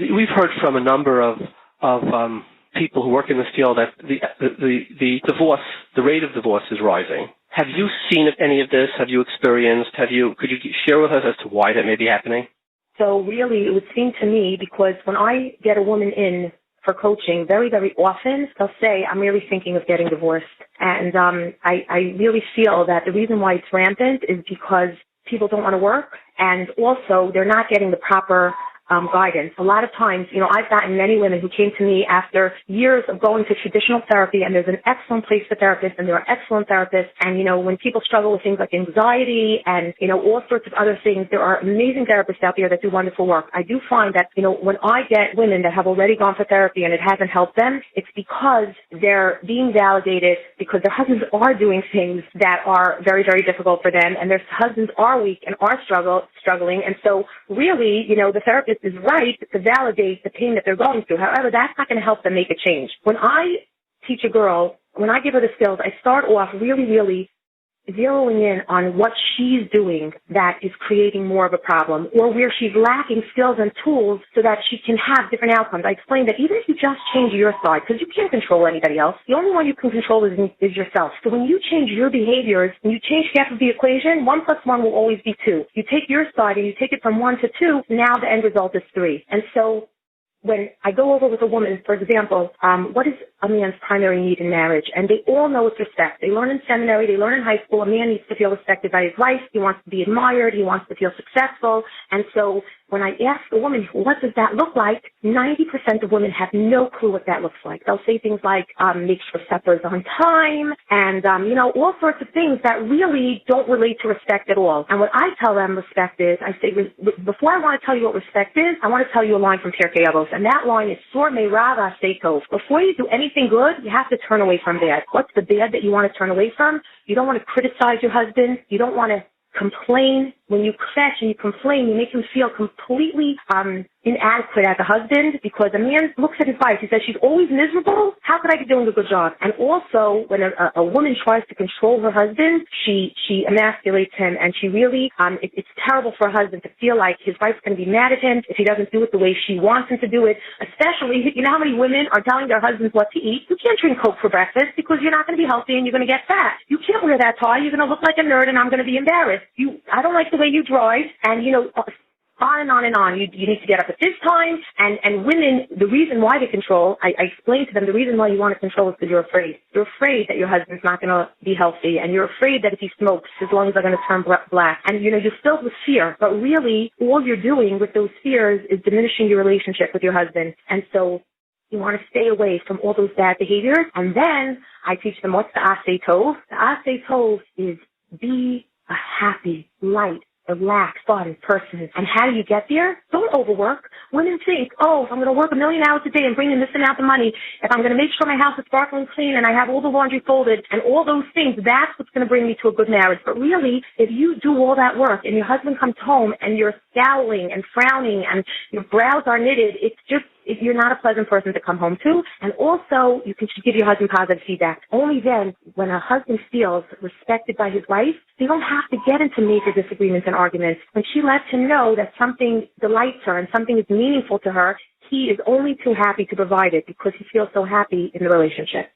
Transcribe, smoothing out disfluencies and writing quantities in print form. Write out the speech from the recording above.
we've heard from a number of people who work in this field that the divorce, the rate of divorce is rising. Have you seen any of this? Have you experienced? Could you share with us as to why that may be happening? So really, it would seem to me, because when I get a woman in for coaching, very, very often they'll say, I'm really thinking of getting divorced. And I really feel that the reason why it's rampant is because people don't want to work, and also they're not getting the proper guidance. A lot of times, I've gotten many women who came to me after years of going to traditional therapy, and there's an excellent place for therapists, and there are excellent therapists. And, when people struggle with things like anxiety and, all sorts of other things, there are amazing therapists out there that do wonderful work. I do find that, when I get women that have already gone for therapy and it hasn't helped them, it's because they're being validated, because their husbands are doing things that are very, very difficult for them, and their husbands are weak and are struggling. And so really, the therapist is right to validate the pain that they're going through. However, that's not going to help them make a change. When I teach a girl, when I give her the skills, I start off really, really zeroing in on what she's doing that is creating more of a problem, or where she's lacking skills and tools so that she can have different outcomes. I explain that even if you just change your side, because you can't control anybody else, the only one you can control is yourself. So when you change your behaviors and you change half of the equation, 1 + 1 will always be 2. You take your side and you take it from 1 to 2, now the end result is 3. And so when I go over with a woman, for example, what is a man's primary need in marriage? And they all know it's respect. They learn in seminary, they learn in high school. A man needs to feel respected by his wife. He wants to be admired. He wants to feel successful. And so when I ask a woman, what does that look like? 90% of women have no clue what that looks like. They'll say things like, make sure supper's on time, and, all sorts of things that really don't relate to respect at all. And what I tell them respect is, I say, before I want to tell you what respect is, I want to tell you a line from Pirkei Avos, and that line is, Sor me'ra v'aseh tov. Before you do anything good, you have to turn away from bad. What's the bad that you want to turn away from? You don't want to criticize your husband. You don't want to complain. When you fetch and you complain, you make him feel completely inadequate as a husband, because a man looks at his wife, he says, she's always miserable. How could I be doing a good job? And also, when a woman tries to control her husband, she emasculates him, and she really, it's terrible for a husband to feel like his wife's going to be mad at him if he doesn't do it the way she wants him to do it. Especially, how many women are telling their husbands what to eat? You can't drink Coke for breakfast because you're not going to be healthy and you're going to get fat. You can't wear that tie. You're going to look like a nerd and I'm going to be embarrassed. I don't like the way you drive, and on and on and on. You need to get up at this time, and women, the reason why they control, I explain to them, the reason why you want to control is because you're afraid. You're afraid that your husband's not going to be healthy, and you're afraid that if he smokes, his lungs are going to turn black. And, you're filled with fear, but really, all you're doing with those fears is diminishing your relationship with your husband. And so you want to stay away from all those bad behaviors. And then I teach them what's the aseh tov. The aseh tov is be a happy, light, relaxed, fun person. And how do you get there? Don't overwork. Women think, if I'm going to work 1 million hours a day and bring in this amount of money, if I'm going to make sure my house is sparkling clean and I have all the laundry folded and all those things, that's what's going to bring me to a good marriage. But really, if you do all that work and your husband comes home and you're scowling and frowning and your brows are knitted, you're not a pleasant person to come home to. And also, you can give your husband positive feedback. Only then, when a husband feels respected by his wife, they don't have to get into major disagreements and arguments. When she lets him know that something delights her and something is meaningful to her, he is only too happy to provide it because he feels so happy in the relationship.